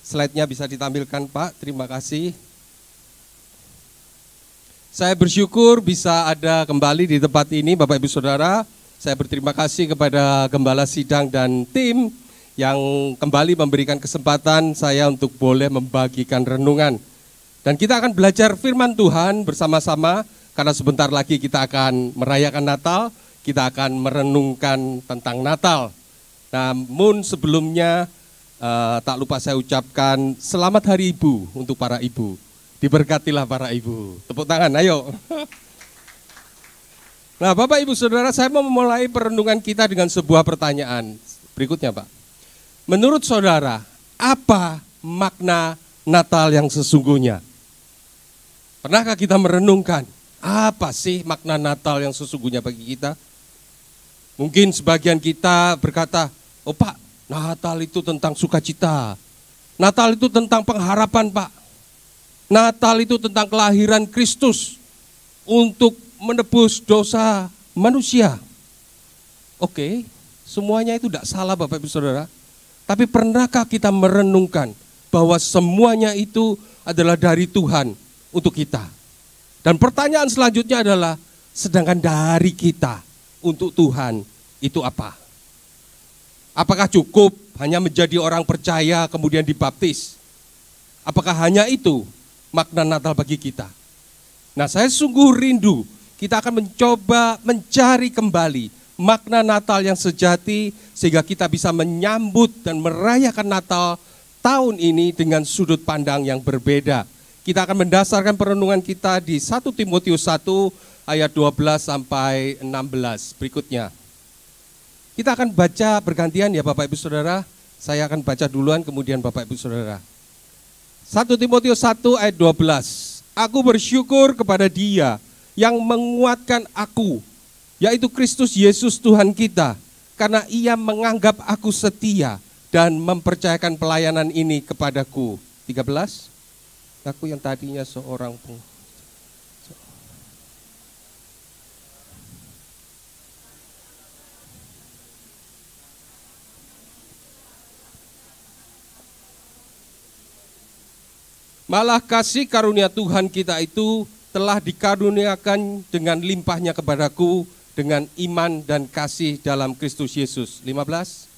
Slide-nya bisa ditampilkan, Pak. Terima kasih. Saya bersyukur bisa ada kembali di tempat ini, Bapak Ibu Saudara. Saya berterima kasih kepada Gembala Sidang dan tim yang kembali memberikan kesempatan saya untuk boleh membagikan renungan. Dan kita akan belajar firman Tuhan bersama-sama, karena sebentar lagi kita akan merayakan Natal, kita akan merenungkan tentang Natal. Namun sebelumnya, tak lupa saya ucapkan selamat Hari Ibu untuk para ibu. Diberkatilah para ibu. Tepuk tangan, ayo. Nah, Bapak Ibu Saudara, saya mau memulai perenungan kita dengan sebuah pertanyaan. Berikutnya, Pak. Menurut saudara, apa makna Natal yang sesungguhnya? Pernahkah kita merenungkan apa sih makna Natal yang sesungguhnya bagi kita? Mungkin sebagian kita berkata, oh Pak, Natal itu tentang sukacita. Natal itu tentang pengharapan, Pak. Natal itu tentang kelahiran Kristus untuk menebus dosa manusia. Oke, semuanya itu tidak salah Bapak Ibu Saudara. Tapi pernahkah kita merenungkan bahwa semuanya itu adalah dari Tuhan untuk kita? Dan pertanyaan selanjutnya adalah, sedangkan dari kita untuk Tuhan itu apa? Apakah cukup hanya menjadi orang percaya kemudian dibaptis? Apakah hanya itu makna Natal bagi kita? Nah, saya sungguh rindu kita akan mencoba mencari kembali makna Natal yang sejati sehingga kita bisa menyambut dan merayakan Natal tahun ini dengan sudut pandang yang berbeda. Kita akan mendasarkan perenungan kita di 1 Timotius 1 ayat 12 sampai 16 berikutnya. Kita akan baca bergantian ya Bapak Ibu Saudara. Saya akan baca duluan kemudian Bapak Ibu Saudara. 1 Timotius 1 ayat 12. Aku bersyukur kepada Dia yang menguatkan aku, yaitu Kristus Yesus Tuhan kita, karena Ia menganggap aku setia dan mempercayakan pelayanan ini kepadaku. 13. Aku yang tadinya seorang malah kasih karunia Tuhan kita itu telah dikaruniakan dengan limpahnya kepadaku dengan iman dan kasih dalam Kristus Yesus. 15.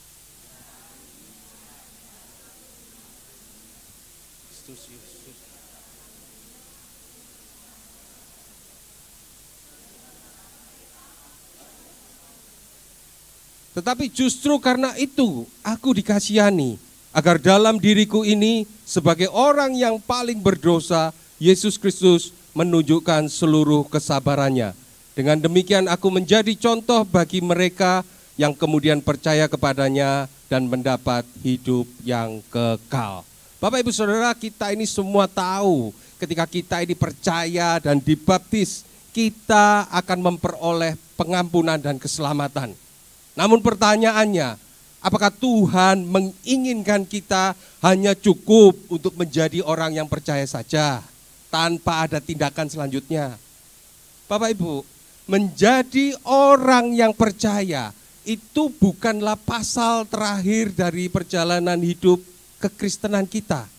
Tetapi justru karena itu aku dikasihani, agar dalam diriku ini sebagai orang yang paling berdosa, Yesus Kristus menunjukkan seluruh kesabarannya. Dengan demikian aku menjadi contoh bagi mereka yang kemudian percaya kepadanya dan mendapat hidup yang kekal. Bapak Ibu Saudara, kita ini semua tahu ketika kita ini percaya dan dibaptis, kita akan memperoleh pengampunan dan keselamatan. Namun pertanyaannya, apakah Tuhan menginginkan kita hanya cukup untuk menjadi orang yang percaya saja, tanpa ada tindakan selanjutnya? Bapak Ibu, menjadi orang yang percaya itu bukanlah pasal terakhir dari perjalanan hidup kekristenan kita.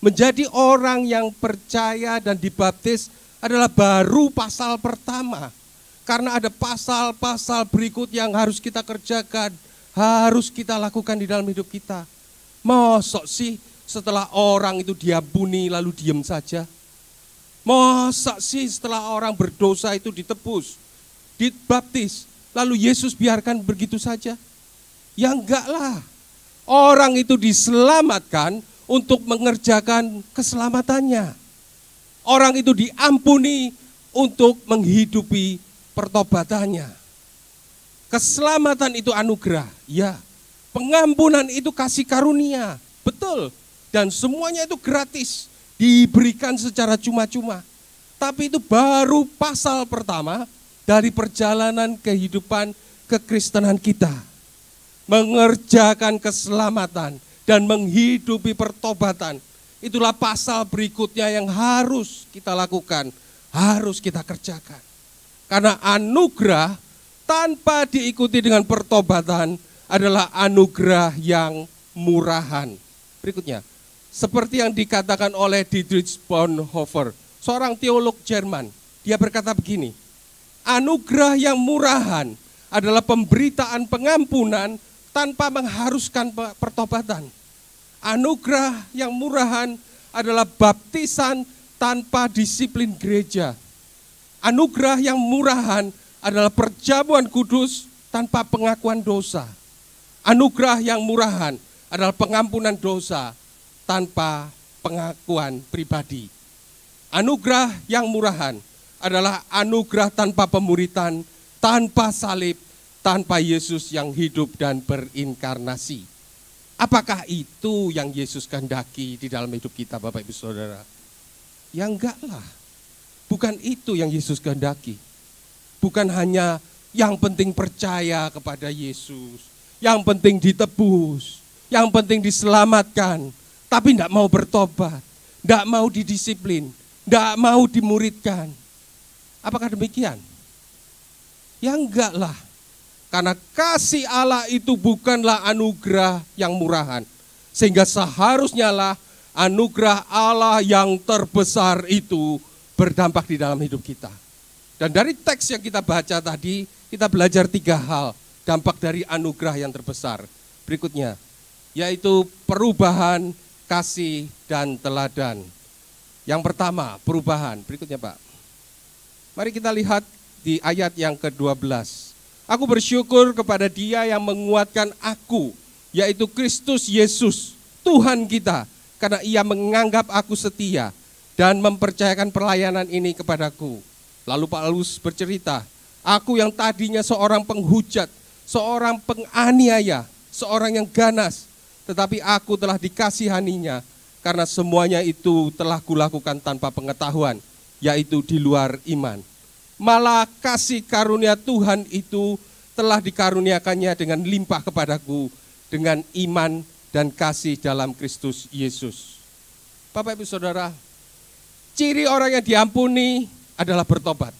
Menjadi orang yang percaya dan dibaptis adalah baru pasal pertama. Karena ada pasal-pasal berikut yang harus kita kerjakan, harus kita lakukan di dalam hidup kita. Mosok sih setelah orang itu diampuni lalu diam saja? Masa sih setelah orang berdosa itu ditebus, dibaptis, lalu Yesus biarkan begitu saja? Ya enggak lah. Orang itu diselamatkan untuk mengerjakan keselamatannya. Orang itu diampuni untuk menghidupi pertobatannya. Keselamatan itu anugerah, ya. Pengampunan itu kasih karunia, betul. Dan semuanya itu gratis, diberikan secara cuma-cuma. Tapi itu baru pasal pertama dari perjalanan kehidupan kekristenan kita. Mengerjakan keselamatan dan menghidupi pertobatan. Itulah pasal berikutnya yang harus kita lakukan, harus kita kerjakan. Karena anugerah tanpa diikuti dengan pertobatan adalah anugerah yang murahan. Berikutnya, Seperti yang dikatakan oleh Dietrich Bonhoeffer, seorang teolog Jerman. Dia berkata begini, anugerah yang murahan adalah pemberitaan pengampunan tanpa mengharuskan pertobatan. Anugerah yang murahan adalah baptisan tanpa disiplin gereja. Anugerah yang murahan adalah perjamuan kudus tanpa pengakuan dosa. Anugerah yang murahan adalah pengampunan dosa tanpa pengakuan pribadi. Anugerah yang murahan adalah anugerah tanpa pemuritan, tanpa salib, tanpa Yesus yang hidup dan berinkarnasi. Apakah itu yang Yesus kehendaki di dalam hidup kita, Bapak Ibu Saudara? Ya enggak lah. Bukan itu yang Yesus kehendaki. Bukan hanya yang penting percaya kepada Yesus, yang penting ditebus, yang penting diselamatkan, tapi enggak mau bertobat, enggak mau didisiplin, enggak mau dimuridkan. Apakah demikian? Ya enggak lah. Karena kasih Allah itu bukanlah anugerah yang murahan. Sehingga seharusnya lah anugerah Allah yang terbesar itu berdampak di dalam hidup kita. Dan dari teks yang kita baca tadi, kita belajar 3 hal dampak dari anugerah yang terbesar. Berikutnya, yaitu perubahan, kasih, dan teladan. Yang pertama, perubahan. Berikutnya Pak. Mari kita lihat di ayat yang ke-12. Aku bersyukur kepada Dia yang menguatkan aku, yaitu Kristus Yesus, Tuhan kita, karena Ia menganggap aku setia dan mempercayakan pelayanan ini kepadaku. Lalu Paulus bercerita, aku yang tadinya seorang penghujat, seorang penganiaya, seorang yang ganas, tetapi aku telah dikasihaninya, karena semuanya itu telah kulakukan tanpa pengetahuan, yaitu di luar iman. Malah kasih karunia Tuhan itu telah dikaruniakannya dengan limpah kepadaku dengan iman dan kasih dalam Kristus Yesus. Bapak Ibu Saudara, ciri orang yang diampuni adalah bertobat.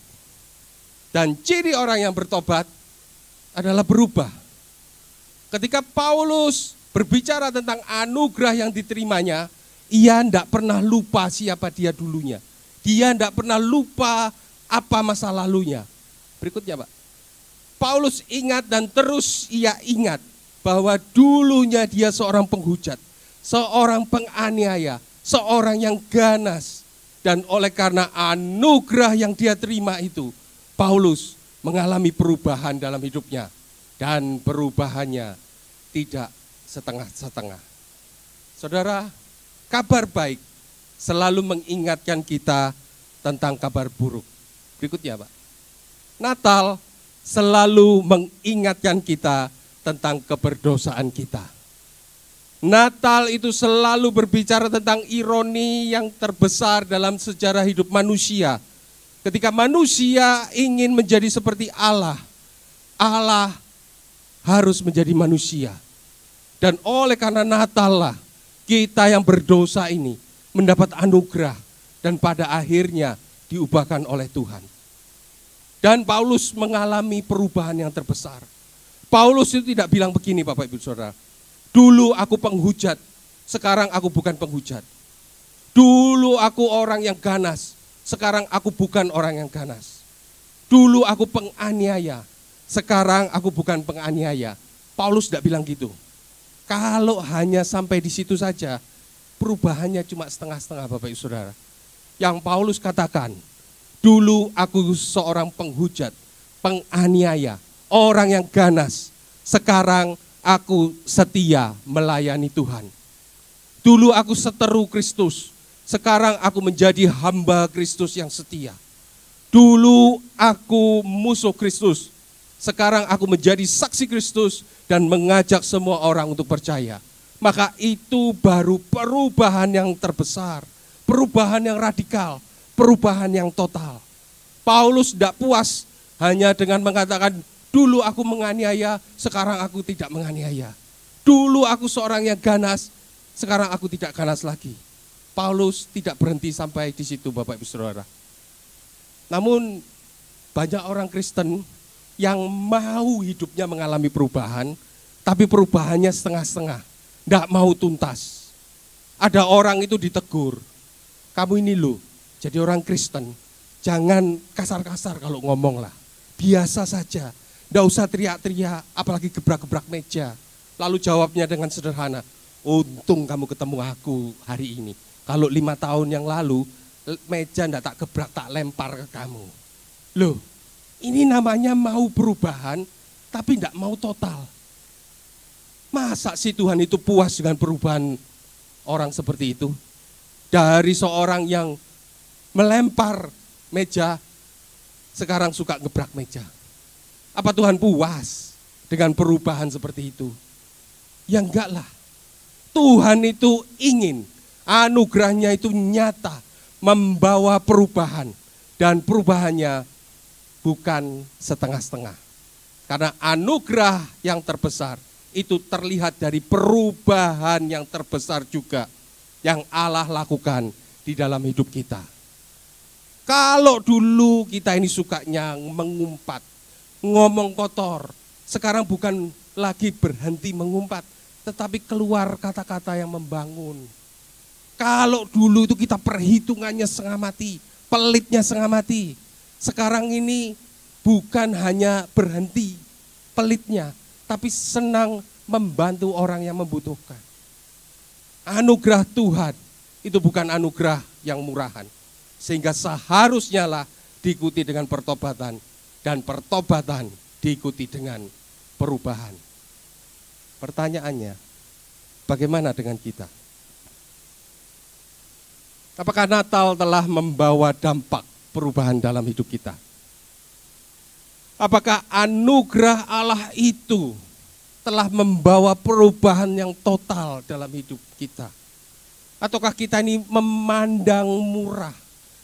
Dan ciri orang yang bertobat adalah berubah. Ketika Paulus berbicara tentang anugerah yang diterimanya, ia tidak pernah lupa siapa dia dulunya. Dia tidak pernah lupa apa masa lalunya. Berikutnya Pak. Paulus ingat dan terus ia ingat bahwa dulunya dia seorang penghujat, seorang penganiaya, seorang yang ganas. Dan oleh karena anugerah yang dia terima itu, Paulus mengalami perubahan dalam hidupnya. Dan perubahannya tidak setengah-setengah. Saudara, kabar baik selalu mengingatkan kita tentang kabar buruk. Berikutnya Pak. Natal selalu mengingatkan kita tentang keberdosaan kita. Natal itu selalu berbicara tentang ironi yang terbesar dalam sejarah hidup manusia. Ketika manusia ingin menjadi seperti Allah, Allah harus menjadi manusia. Dan oleh karena Natal lah, kita yang berdosa ini mendapat anugerah dan pada akhirnya diubahkan oleh Tuhan. Dan Paulus mengalami perubahan yang terbesar. Paulus itu tidak bilang begini Bapak Ibu Saudara. Dulu aku penghujat, sekarang aku bukan penghujat. Dulu aku orang yang ganas, sekarang aku bukan orang yang ganas. Dulu aku penganiaya, sekarang aku bukan penganiaya. Paulus tidak bilang gitu. Kalau hanya sampai di situ saja, perubahannya cuma setengah-setengah Bapak Ibu Saudara. Yang Paulus katakan, dulu aku seorang penghujat, penganiaya, orang yang ganas. Sekarang aku setia melayani Tuhan. Dulu aku seteru Kristus, sekarang aku menjadi hamba Kristus yang setia. Dulu aku musuh Kristus, sekarang aku menjadi saksi Kristus dan mengajak semua orang untuk percaya. Maka itu baru perubahan yang terbesar, perubahan yang radikal, perubahan yang total. Paulus tidak puas hanya dengan mengatakan, dulu aku menganiaya, sekarang aku tidak menganiaya. Dulu aku seorang yang ganas, sekarang aku tidak ganas lagi. Paulus tidak berhenti sampai di situ Bapak Ibu Saudara. Namun banyak orang Kristen yang mau hidupnya mengalami perubahan, tapi perubahannya setengah-setengah, tidak mau tuntas. Ada orang itu ditegur, kamu ini loh jadi orang Kristen, jangan kasar-kasar kalau ngomong lah. Biasa saja, nggak usah teriak-teriak, apalagi gebrak-gebrak meja. Lalu jawabnya dengan sederhana, untung kamu ketemu aku hari ini. Kalau 5 tahun yang lalu, meja nggak tak gebrak, tak lempar ke kamu. Loh, ini namanya mau perubahan, tapi nggak mau total. Masa sih Tuhan itu puas dengan perubahan orang seperti itu? Dari seorang yang melempar meja, sekarang suka gebrak meja. Apa Tuhan puas dengan perubahan seperti itu? Ya enggak lah. Tuhan itu ingin anugerahnya itu nyata, membawa perubahan. Dan perubahannya bukan setengah-setengah. Karena anugerah yang terbesar itu terlihat dari perubahan yang terbesar juga yang Allah lakukan di dalam hidup kita. Kalau dulu kita ini sukanya mengumpat, ngomong kotor, sekarang bukan lagi berhenti mengumpat, tetapi keluar kata-kata yang membangun. Kalau dulu itu kita perhitungannya setengah mati, pelitnya setengah mati, sekarang ini bukan hanya berhenti pelitnya, tapi senang membantu orang yang membutuhkan. Anugerah Tuhan itu bukan anugerah yang murahan. Sehingga seharusnya lah diikuti dengan pertobatan. Dan pertobatan diikuti dengan perubahan. Pertanyaannya, bagaimana dengan kita? Apakah Natal telah membawa dampak perubahan dalam hidup kita? Apakah anugerah Allah itu telah membawa perubahan yang total dalam hidup kita? Ataukah kita ini memandang murah,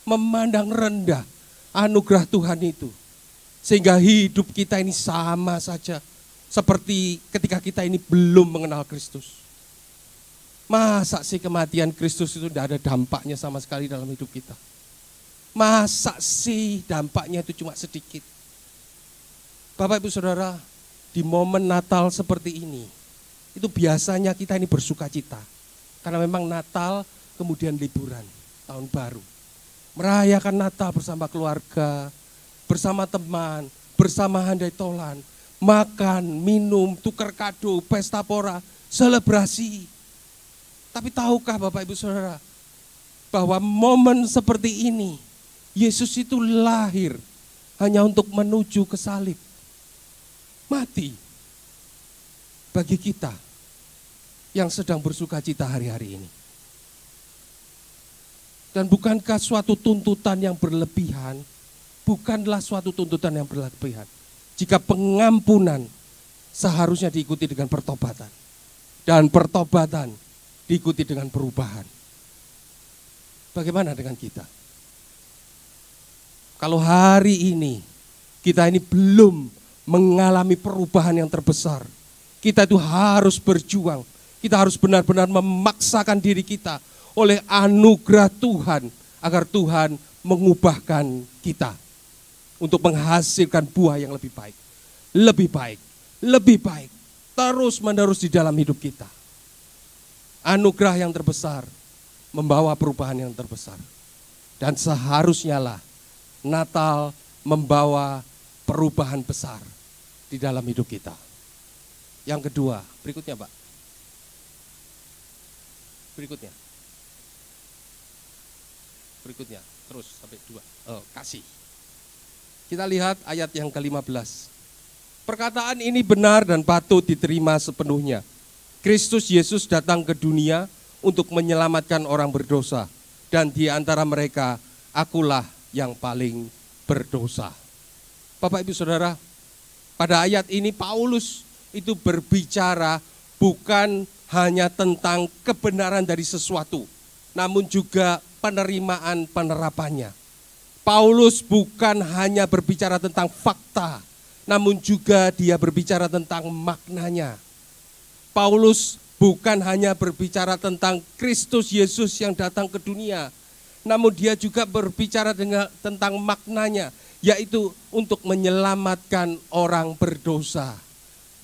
memandang rendah anugerah Tuhan itu? Sehingga hidup kita ini sama saja seperti ketika kita ini belum mengenal Kristus. Masa sih kematian Kristus itu tidak ada dampaknya sama sekali dalam hidup kita? Masa sih dampaknya itu cuma sedikit? Bapak Ibu Saudara, di momen Natal seperti ini, itu biasanya kita ini bersuka cita. Karena memang Natal kemudian liburan, tahun baru. Merayakan Natal bersama keluarga, bersama teman, bersama handai tolan, makan, minum, tukar kado, pesta pora, selebrasi. Tapi tahukah Bapak Ibu Saudara, bahwa momen seperti ini, Yesus itu lahir hanya untuk menuju ke salib. Mati bagi kita yang sedang bersuka cita hari-hari ini. Dan bukankah suatu tuntutan yang berlebihan, bukanlah suatu tuntutan yang berlebihan. Jika pengampunan seharusnya diikuti dengan pertobatan. Dan pertobatan diikuti dengan perubahan. Bagaimana dengan kita? Kalau hari ini kita ini belum mengalami perubahan yang terbesar, kita itu harus berjuang. Kita harus benar-benar memaksakan diri kita oleh anugerah Tuhan, agar Tuhan mengubahkan kita untuk menghasilkan buah yang lebih baik. Lebih baik, lebih baik, terus menerus di dalam hidup kita. Anugerah yang terbesar membawa perubahan yang terbesar. Dan seharusnya lah Natal membawa perubahan besar di dalam hidup kita. Yang kedua, berikutnya Pak. Berikutnya, terus sampai 2. Kasih. Kita lihat ayat yang ke-15. Perkataan ini benar dan patut diterima sepenuhnya. Kristus Yesus datang ke dunia untuk menyelamatkan orang berdosa. Dan di antara mereka, akulah yang paling berdosa. Bapak Ibu Saudara, pada ayat ini Paulus itu berbicara bukan hanya tentang kebenaran dari sesuatu, namun juga penerimaan penerapannya. Paulus bukan hanya berbicara tentang fakta, namun juga dia berbicara tentang maknanya. Paulus bukan hanya berbicara tentang Kristus Yesus yang datang ke dunia, namun dia juga berbicara tentang maknanya, yaitu untuk menyelamatkan orang berdosa.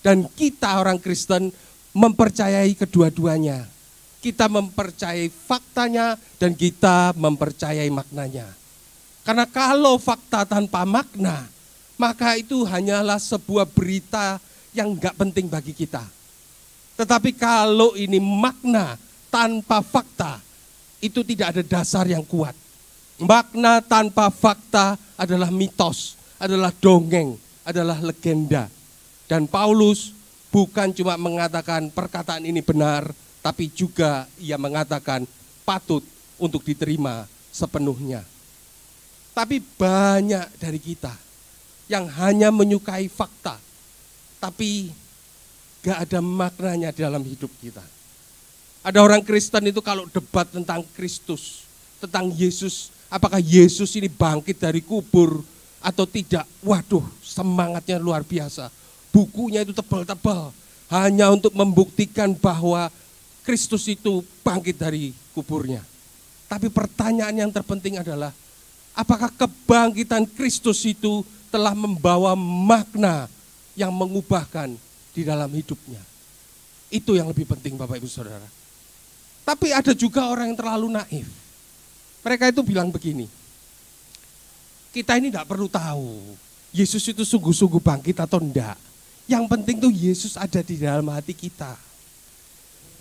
Dan kita orang Kristen mempercayai kedua-duanya. kita mempercayai faktanya dan kita mempercayai maknanya. Karena kalau fakta tanpa makna, maka itu hanyalah sebuah berita yang enggak penting bagi kita. Tetapi kalau ini makna tanpa fakta, itu tidak ada dasar yang kuat. Makna tanpa fakta adalah mitos, adalah dongeng, adalah legenda. Dan Paulus bukan cuma mengatakan perkataan ini benar, tapi juga ia mengatakan patut untuk diterima sepenuhnya. Tapi banyak dari kita yang hanya menyukai fakta, tapi gak ada maknanya dalam hidup kita. Ada orang Kristen itu kalau debat tentang Kristus, tentang Yesus, apakah Yesus ini bangkit dari kubur atau tidak, waduh semangatnya luar biasa. Bukunya itu tebal-tebal, hanya untuk membuktikan bahwa Kristus itu bangkit dari kuburnya. Tapi pertanyaan yang terpenting adalah, apakah kebangkitan Kristus itu telah membawa makna yang mengubahkan di dalam hidupnya? Itu yang lebih penting Bapak Ibu Saudara. Tapi ada juga orang yang terlalu naif. Mereka itu bilang begini, kita ini tidak perlu tahu Yesus itu sungguh-sungguh bangkit atau enggak. Yang penting tuh Yesus ada di dalam hati kita.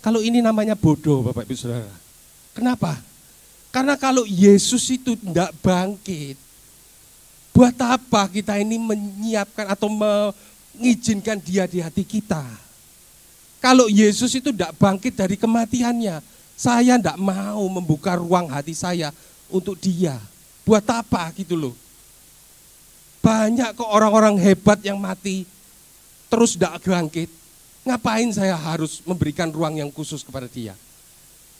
Kalau ini namanya bodoh Bapak Ibu Saudara. Kenapa? Karena kalau Yesus itu tidak bangkit, buat apa kita ini menyiapkan atau mengizinkan dia di hati kita? Kalau Yesus itu tidak bangkit dari kematiannya, saya tidak mau membuka ruang hati saya untuk dia. Buat apa gitu loh? Banyak kok orang-orang hebat yang mati, terus tidak bangkit. Ngapain saya harus memberikan ruang yang khusus kepada dia?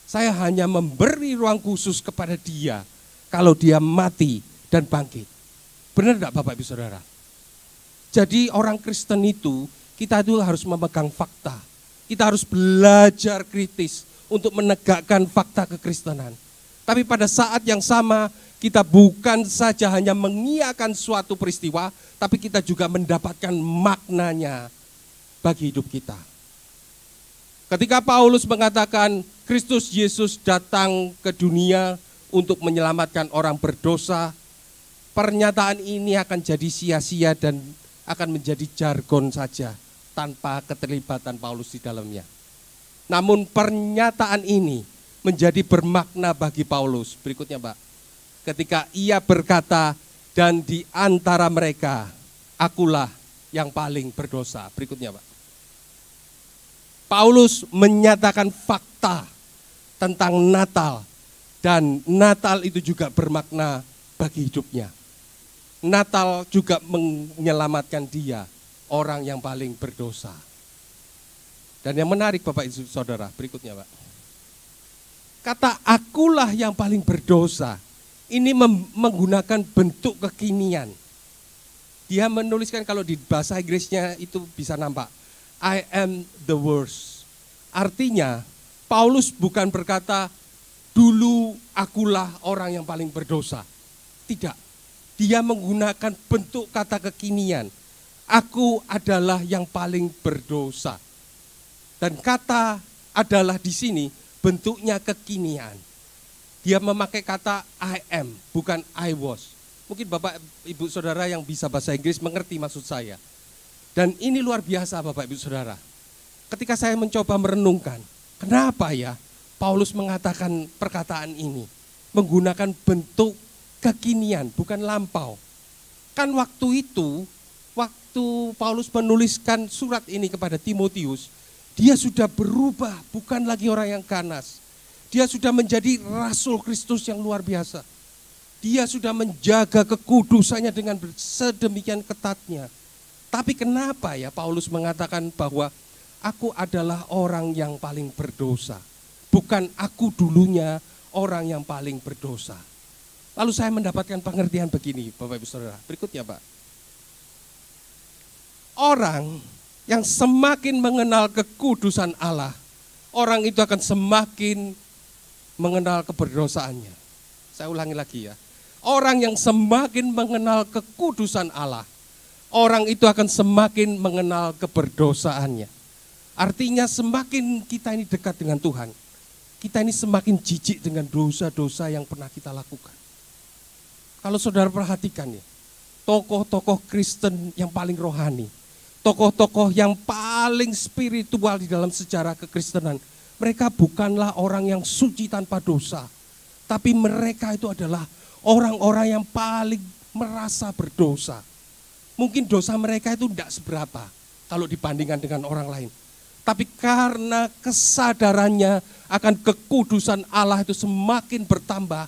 Saya hanya memberi ruang khusus kepada dia kalau dia mati dan bangkit. Benar enggak Bapak Ibu Saudara? Jadi orang Kristen itu, kita itu harus memegang fakta. Kita harus belajar kritis untuk menegakkan fakta kekristenan. Tapi pada saat yang sama, kita bukan saja hanya mengiyakan suatu peristiwa, tapi kita juga mendapatkan maknanya bagi hidup kita. Ketika Paulus mengatakan Kristus Yesus datang ke dunia untuk menyelamatkan orang berdosa, pernyataan ini akan jadi sia-sia dan akan menjadi jargon saja tanpa keterlibatan Paulus di dalamnya. Namun pernyataan ini menjadi bermakna bagi Paulus. Berikutnya Pak, ketika ia berkata, dan di antara mereka akulah yang paling berdosa. Berikutnya Pak, Paulus menyatakan fakta tentang Natal, dan Natal itu juga bermakna bagi hidupnya. Natal juga menyelamatkan dia, orang yang paling berdosa. Dan yang menarik Bapak Ibu Saudara, berikutnya Pak. Kata akulah yang paling berdosa, ini menggunakan bentuk kekinian. Dia menuliskan, kalau di bahasa Inggrisnya itu bisa nampak, I am the worst. Artinya, Paulus bukan berkata, dulu akulah orang yang paling berdosa. Tidak. Dia menggunakan bentuk kata kekinian. Aku adalah yang paling berdosa. Dan kata adalah di sini bentuknya kekinian. Dia memakai kata I am, bukan I was. Mungkin Bapak Ibu Saudara yang bisa bahasa Inggris mengerti maksud saya. Dan ini luar biasa Bapak Ibu Saudara. Ketika saya mencoba merenungkan, kenapa ya Paulus mengatakan perkataan ini? Menggunakan bentuk kekinian, bukan lampau. Kan waktu itu, waktu Paulus menuliskan surat ini kepada Timotius, dia sudah berubah, bukan lagi orang yang ganas. Dia sudah menjadi rasul Kristus yang luar biasa. Dia sudah menjaga kekudusannya dengan sedemikian ketatnya. Tapi kenapa ya Paulus mengatakan bahwa aku adalah orang yang paling berdosa. Bukan aku dulunya orang yang paling berdosa. Lalu saya mendapatkan pengertian begini Bapak Ibu Saudara. Berikutnya Pak. Orang yang semakin mengenal kekudusan Allah, orang itu akan semakin mengenal keberdosaannya. Saya ulangi lagi ya. Orang yang semakin mengenal kekudusan Allah, orang itu akan semakin mengenal keberdosaannya. Artinya semakin kita ini dekat dengan Tuhan, kita ini semakin jijik dengan dosa-dosa yang pernah kita lakukan. Kalau saudara perhatikan ya, tokoh-tokoh Kristen yang paling rohani, tokoh-tokoh yang paling spiritual di dalam sejarah kekristenan, mereka bukanlah orang yang suci tanpa dosa, tapi mereka itu adalah orang-orang yang paling merasa berdosa. Mungkin dosa mereka itu tidak seberapa kalau dibandingkan dengan orang lain. Tapi karena kesadarannya akan kekudusan Allah itu semakin bertambah,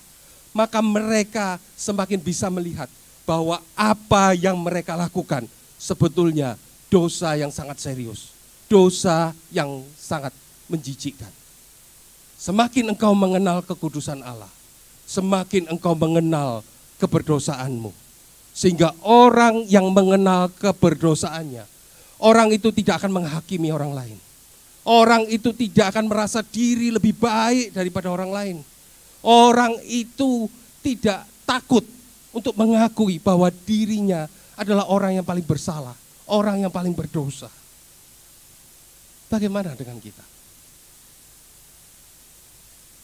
maka mereka semakin bisa melihat bahwa apa yang mereka lakukan sebetulnya dosa yang sangat serius, dosa yang sangat menjijikkan. Semakin engkau mengenal kekudusan Allah, semakin engkau mengenal keberdosaanmu. Sehingga orang yang mengenal keberdosaannya, orang itu tidak akan menghakimi orang lain. Orang itu tidak akan merasa diri lebih baik daripada orang lain. Orang itu tidak takut untuk mengakui bahwa dirinya adalah orang yang paling bersalah, orang yang paling berdosa. Bagaimana dengan kita?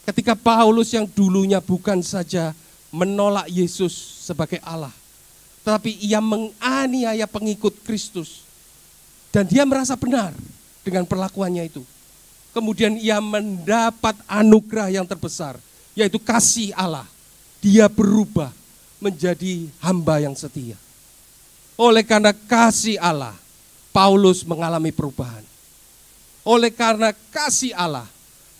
Ketika Paulus yang dulunya bukan saja menolak Yesus sebagai Allah, tetapi ia menganiaya pengikut Kristus. Dan dia merasa benar dengan perlakuannya itu. Kemudian ia mendapat anugerah yang terbesar, yaitu kasih Allah. Dia berubah menjadi hamba yang setia. Oleh karena kasih Allah, Paulus mengalami perubahan. Oleh karena kasih Allah,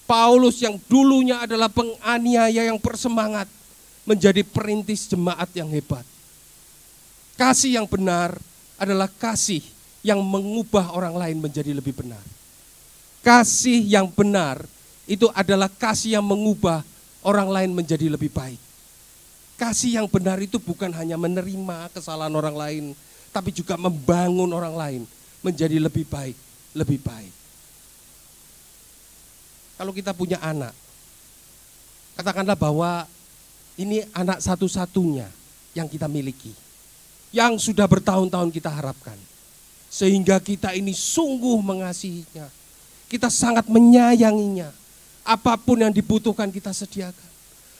Paulus yang dulunya adalah penganiaya yang bersemangat, menjadi perintis jemaat yang hebat. Kasih yang benar adalah kasih yang mengubah orang lain menjadi lebih benar. Kasih yang benar itu adalah kasih yang mengubah orang lain menjadi lebih baik. Kasih yang benar itu bukan hanya menerima kesalahan orang lain, tapi juga membangun orang lain menjadi lebih baik, lebih baik. Kalau kita punya anak, katakanlah bahwa ini anak satu-satunya yang kita miliki, yang sudah bertahun-tahun kita harapkan. Sehingga kita ini sungguh mengasihinya. Kita sangat menyayanginya. Apapun yang dibutuhkan kita sediakan.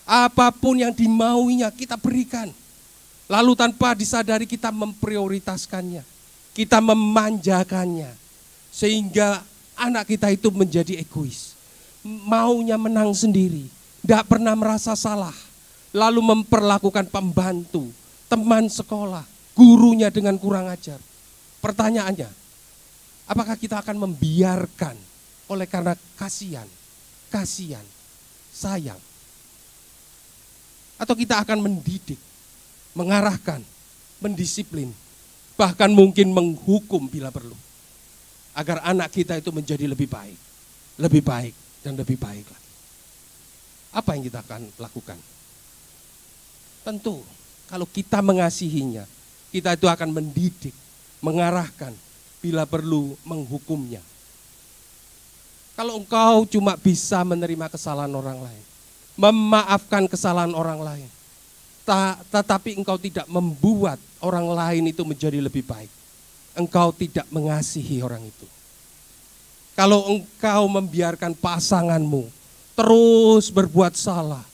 Apapun yang dimauinya kita berikan. Lalu tanpa disadari kita memprioritaskannya. Kita memanjakannya. Sehingga anak kita itu menjadi egois. Maunya menang sendiri. Tidak pernah merasa salah. Lalu memperlakukan pembantu, teman sekolah, gurunya dengan kurang ajar. Pertanyaannya, apakah kita akan membiarkan oleh karena kasihan, sayang? Atau kita akan mendidik, mengarahkan, mendisiplin, bahkan mungkin menghukum bila perlu. Agar anak kita itu menjadi lebih baik, dan lebih baik lagi. Apa yang kita akan lakukan? Tentu, kalau kita mengasihinya, kita itu akan mendidik, mengarahkan, bila perlu menghukumnya. Kalau engkau cuma bisa menerima kesalahan orang lain, memaafkan kesalahan orang lain, tetapi engkau tidak membuat orang lain itu menjadi lebih baik, engkau tidak mengasihi orang itu. Kalau engkau membiarkan pasanganmu terus berbuat salah,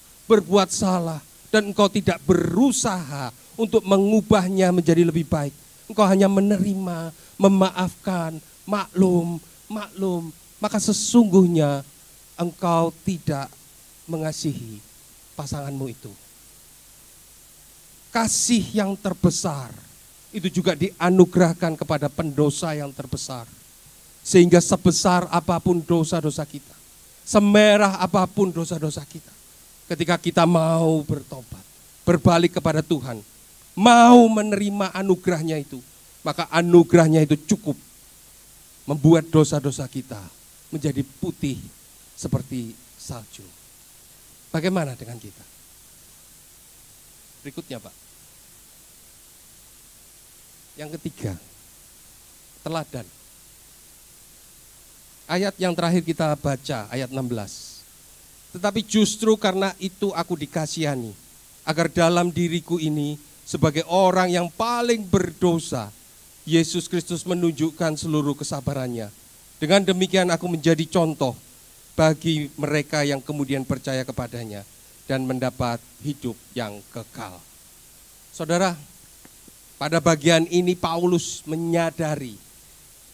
dan engkau tidak berusaha untuk mengubahnya menjadi lebih baik, engkau hanya menerima, memaafkan, maklum, maka sesungguhnya engkau tidak mengasihi pasanganmu itu. Kasih yang terbesar itu juga dianugerahkan kepada pendosa yang terbesar. Sehingga sebesar apapun dosa-dosa kita, semerah apapun dosa-dosa kita, ketika kita mau bertobat, berbalik kepada Tuhan, mau menerima anugerahnya itu, maka anugerahnya itu cukup membuat dosa-dosa kita menjadi putih seperti salju. Bagaimana dengan kita? Berikutnya Pak. Yang ketiga, teladan. Ayat yang terakhir kita baca, ayat 16. Tetapi justru karena itu aku dikasihani, agar dalam diriku ini sebagai orang yang paling berdosa, Yesus Kristus menunjukkan seluruh kesabarannya. Dengan demikian aku menjadi contoh bagi mereka yang kemudian percaya kepadanya dan mendapat hidup yang kekal. Saudara, pada bagian ini Paulus menyadari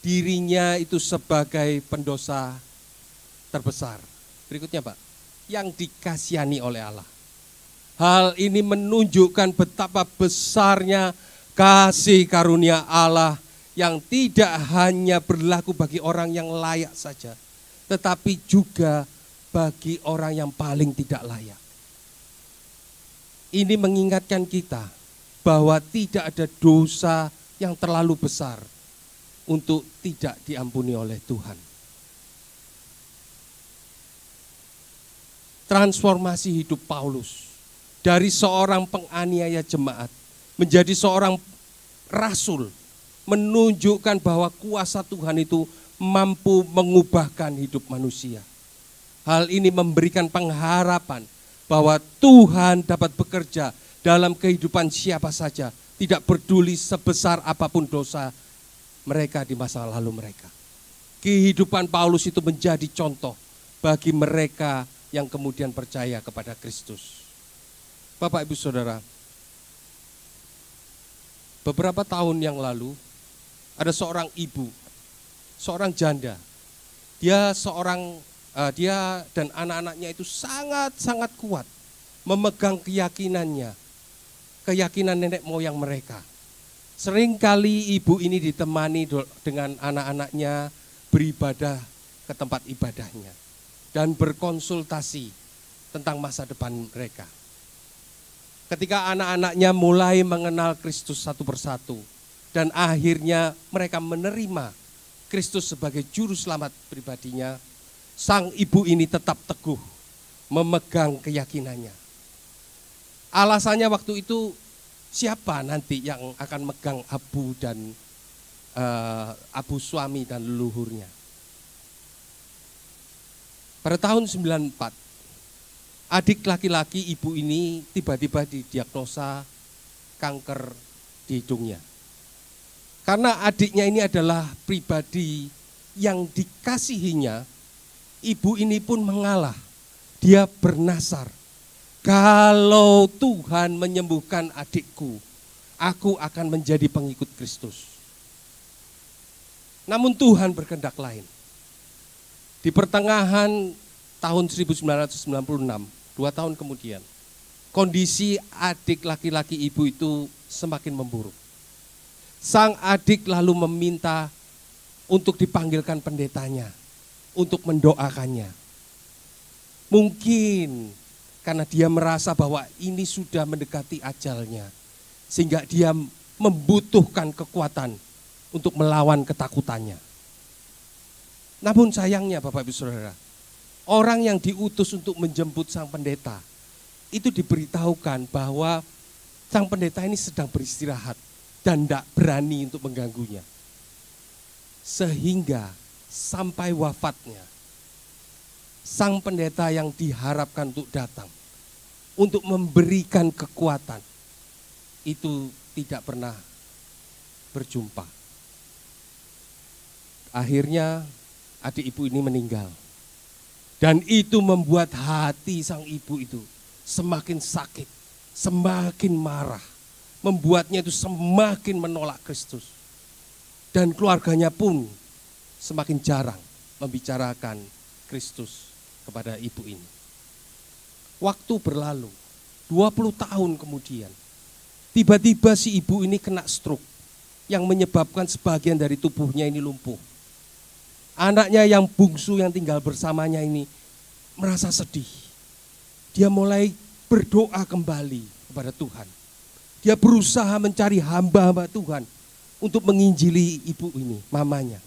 dirinya itu sebagai pendosa terbesar. Berikutnya Pak, yang dikasihani oleh Allah. Hal ini menunjukkan betapa besarnya kasih karunia Allah yang tidak hanya berlaku bagi orang yang layak saja, tetapi juga bagi orang yang paling tidak layak. Ini mengingatkan kita bahwa tidak ada dosa yang terlalu besar untuk tidak diampuni oleh Tuhan. Transformasi hidup Paulus dari seorang penganiaya jemaat menjadi seorang rasul menunjukkan bahwa kuasa Tuhan itu mampu mengubahkan hidup manusia. Hal ini memberikan pengharapan bahwa Tuhan dapat bekerja dalam kehidupan siapa saja, tidak peduli sebesar apapun dosa mereka di masa lalu mereka. Kehidupan Paulus itu menjadi contoh bagi mereka yang kemudian percaya kepada Kristus. Bapak Ibu Saudara, beberapa tahun yang lalu ada seorang ibu, seorang janda. Dia dan anak-anaknya itu sangat-sangat kuat memegang keyakinan nenek moyang mereka. Seringkali ibu ini ditemani dengan anak-anaknya beribadah ke tempat ibadahnya dan berkonsultasi tentang masa depan mereka. Ketika anak-anaknya mulai mengenal Kristus satu persatu dan akhirnya mereka menerima Kristus sebagai juru selamat pribadinya, sang ibu ini tetap teguh memegang keyakinannya. Alasannya waktu itu, siapa nanti yang akan megang abu dan abu suami dan leluhurnya. Pada tahun 94, adik laki-laki ibu ini tiba-tiba didiagnosa kanker di hidungnya. Karena adiknya ini adalah pribadi yang dikasihinya, ibu ini pun mengalah. Dia bernasar, kalau Tuhan menyembuhkan adikku, aku akan menjadi pengikut Kristus. Namun Tuhan berkehendak lain. Di pertengahan tahun 1996, 2 tahun kemudian, kondisi adik laki-laki ibu itu semakin memburuk. Sang adik lalu meminta untuk dipanggilkan pendetanya, untuk mendoakannya. Mungkin karena dia merasa bahwa ini sudah mendekati ajalnya, sehingga dia membutuhkan kekuatan untuk melawan ketakutannya. Namun sayangnya Bapak Ibu Saudara, orang yang diutus untuk menjemput sang pendeta, itu diberitahukan bahwa sang pendeta ini sedang beristirahat dan tidak berani untuk mengganggunya. Sehingga sampai wafatnya, sang pendeta yang diharapkan untuk datang, untuk memberikan kekuatan, itu tidak pernah berjumpa. Akhirnya adik ibu ini meninggal. Dan itu membuat hati sang ibu itu semakin sakit, semakin marah. Membuatnya itu semakin menolak Kristus. Dan keluarganya pun semakin jarang membicarakan Kristus kepada ibu ini. Waktu berlalu, 20 tahun kemudian, tiba-tiba si ibu ini kena stroke yang menyebabkan sebagian dari tubuhnya ini lumpuh. Anaknya yang bungsu yang tinggal bersamanya ini merasa sedih. Dia mulai berdoa kembali kepada Tuhan. Dia berusaha mencari hamba-hamba Tuhan untuk menginjili ibu ini, mamanya.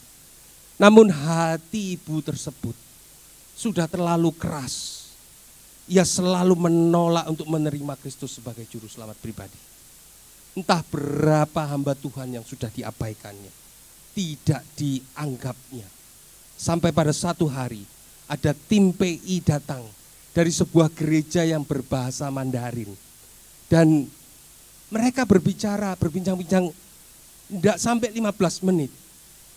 Namun hati ibu tersebut sudah terlalu keras. Ia selalu menolak untuk menerima Kristus sebagai juru selamat pribadi. Entah berapa hamba Tuhan yang sudah diabaikannya, tidak dianggapnya. Sampai pada satu hari ada tim PI datang dari sebuah gereja yang berbahasa Mandarin. Dan mereka berbincang-bincang, tidak sampai 15 menit.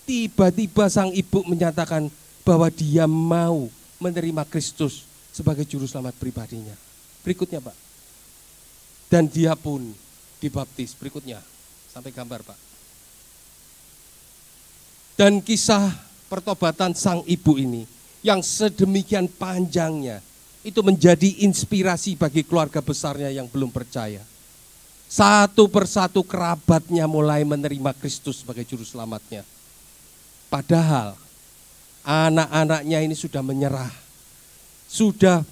Tiba-tiba sang ibu menyatakan bahwa dia mau menerima Kristus sebagai juru selamat pribadinya. Berikutnya Pak. Dan dia pun dibaptis. Berikutnya, sampai gambar Pak. Dan kisah pertobatan sang ibu ini yang sedemikian panjangnya itu menjadi inspirasi bagi keluarga besarnya yang belum percaya. Satu persatu kerabatnya mulai menerima Kristus sebagai juru selamatnya. Padahal anak-anaknya ini sudah menyerah. Sudah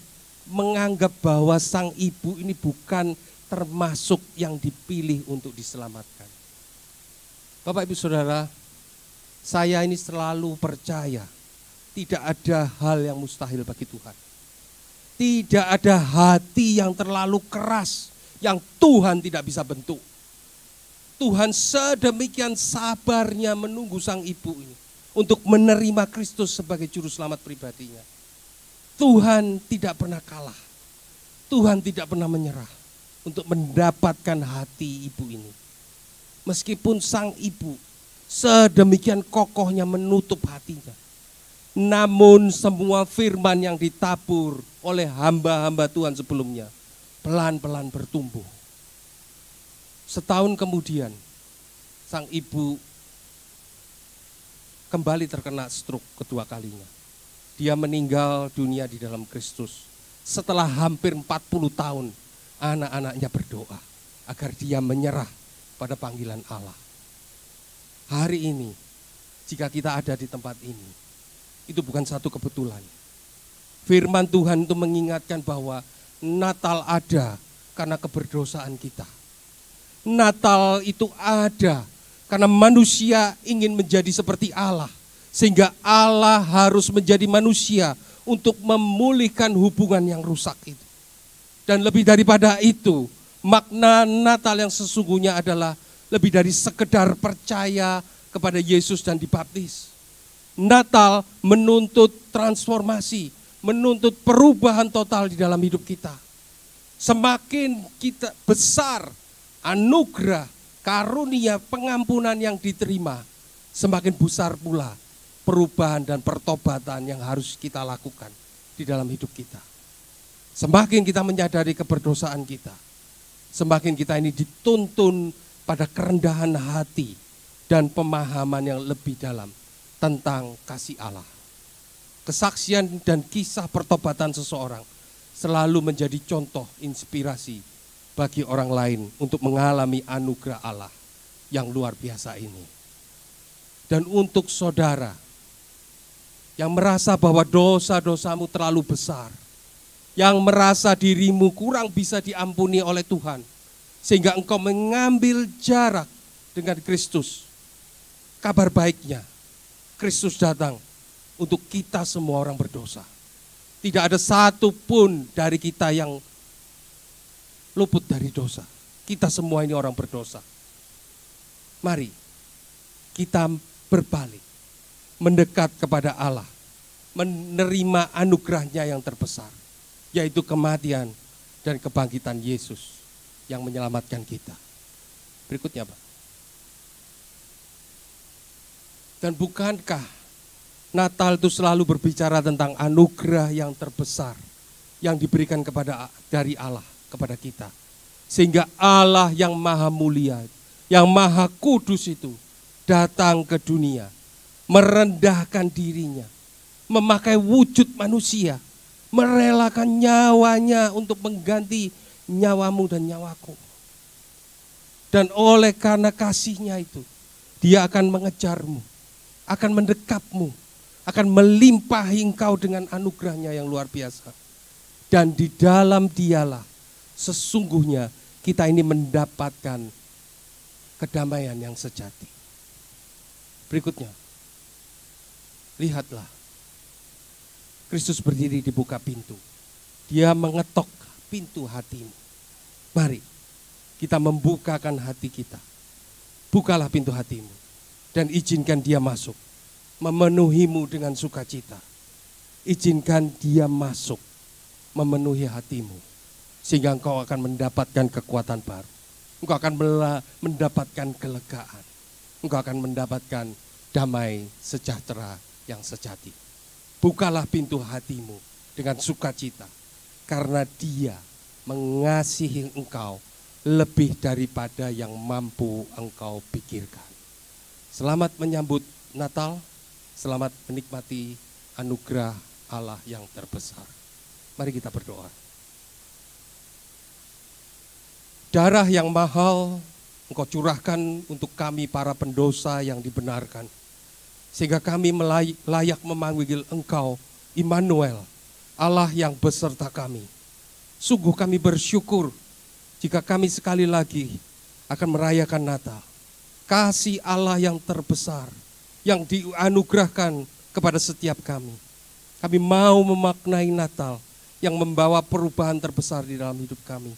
menganggap bahwa sang ibu ini bukan termasuk yang dipilih untuk diselamatkan. Bapak Ibu Saudara, saya ini selalu percaya tidak ada hal yang mustahil bagi Tuhan. Tidak ada hati yang terlalu keras yang Tuhan tidak bisa bentuk. Tuhan sedemikian sabarnya menunggu sang ibu ini untuk menerima Kristus sebagai juru selamat pribadinya. Tuhan tidak pernah kalah. Tuhan tidak pernah menyerah untuk mendapatkan hati ibu ini. Meskipun sang ibu sedemikian kokohnya menutup hatinya. Namun semua firman yang ditabur oleh hamba-hamba Tuhan sebelumnya pelan-pelan bertumbuh. Setahun kemudian, sang ibu kembali terkena stroke kedua kalinya. Dia meninggal dunia di dalam Kristus. Setelah hampir 40 tahun, anak-anaknya berdoa agar dia menyerah pada panggilan Allah. Hari ini, jika kita ada di tempat ini, itu bukan satu kebetulan. Firman Tuhan itu mengingatkan bahwa Natal ada karena keberdosaan kita. Natal itu ada karena manusia ingin menjadi seperti Allah. Sehingga Allah harus menjadi manusia untuk memulihkan hubungan yang rusak itu. Dan lebih daripada itu, makna Natal yang sesungguhnya adalah lebih dari sekedar percaya kepada Yesus dan dibaptis. Natal menuntut transformasi, menuntut perubahan total di dalam hidup kita. Semakin kita besar anugerah, karunia, pengampunan yang diterima, semakin besar pula perubahan dan pertobatan yang harus kita lakukan di dalam hidup kita. Semakin kita menyadari keberdosaan kita, semakin kita ini dituntun pada kerendahan hati dan pemahaman yang lebih dalam tentang kasih Allah. Kesaksian dan kisah pertobatan seseorang selalu menjadi contoh inspirasi bagi orang lain untuk mengalami anugerah Allah yang luar biasa ini. Dan untuk saudara yang merasa bahwa dosa-dosamu terlalu besar, yang merasa dirimu kurang bisa diampuni oleh Tuhan, sehingga engkau mengambil jarak dengan Kristus, kabar baiknya, Kristus datang untuk kita semua orang berdosa. Tidak ada satu pun dari kita yang luput dari dosa. Kita semua ini orang berdosa. Mari kita berbalik, mendekat kepada Allah, menerima anugerahnya yang terbesar, yaitu kematian dan kebangkitan Yesus yang menyelamatkan kita. Berikutnya Pak. Dan bukankah Natal itu selalu berbicara tentang anugerah yang terbesar yang diberikan dari Allah kepada kita. Sehingga Allah yang maha mulia, yang maha kudus itu datang ke dunia, merendahkan dirinya, memakai wujud manusia, merelakan nyawanya untuk mengganti nyawamu dan nyawaku. Dan oleh karena kasihnya itu, dia akan mengejarmu, akan mendekapmu, akan melimpahi engkau dengan anugerahnya yang luar biasa. Dan di dalam dialah sesungguhnya kita ini mendapatkan kedamaian yang sejati. Berikutnya, lihatlah. Kristus berdiri di buka pintu. Dia mengetok pintu hatimu. Mari kita membukakan hati kita. Bukalah pintu hatimu dan izinkan dia masuk. Memenuhimu dengan sukacita. Izinkan dia masuk, memenuhi hatimu, sehingga engkau akan mendapatkan kekuatan baru. Engkau akan mendapatkan kelegaan. Engkau akan mendapatkan damai sejahtera yang sejati. bukalah pintu hatimu dengan sukacita, karena Dia mengasihi engkau lebih daripada yang mampu engkau pikirkan. Selamat menyambut Natal, selamat menikmati anugerah Allah yang terbesar. Mari kita berdoa. Darah yang mahal Engkau curahkan untuk kami para pendosa yang dibenarkan, sehingga kami layak memanggil Engkau Immanuel, Allah yang beserta kami. Sungguh kami bersyukur jika kami sekali lagi akan merayakan Natal. Kasih Allah yang terbesar yang dianugerahkan kepada setiap kami. Kami mau memaknai Natal yang membawa perubahan terbesar di dalam hidup kami,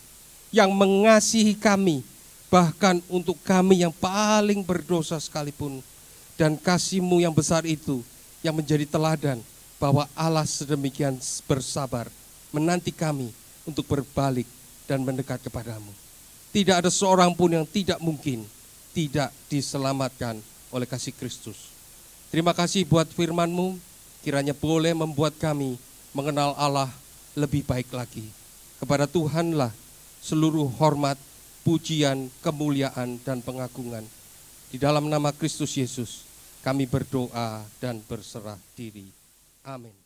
yang mengasihi kami, bahkan untuk kami yang paling berdosa sekalipun. Dan kasih-Mu yang besar itu yang menjadi teladan bahwa Allah sedemikian bersabar menanti kami untuk berbalik dan mendekat kepadamu. Tidak ada seorang pun yang tidak mungkin tidak diselamatkan oleh kasih Kristus. Terima kasih buat firman-Mu, kiranya boleh membuat kami mengenal Allah lebih baik lagi. Kepada Tuhanlah seluruh hormat, pujian, kemuliaan, dan pengagungan. Di dalam nama Kristus Yesus, kami berdoa dan berserah diri. Amin.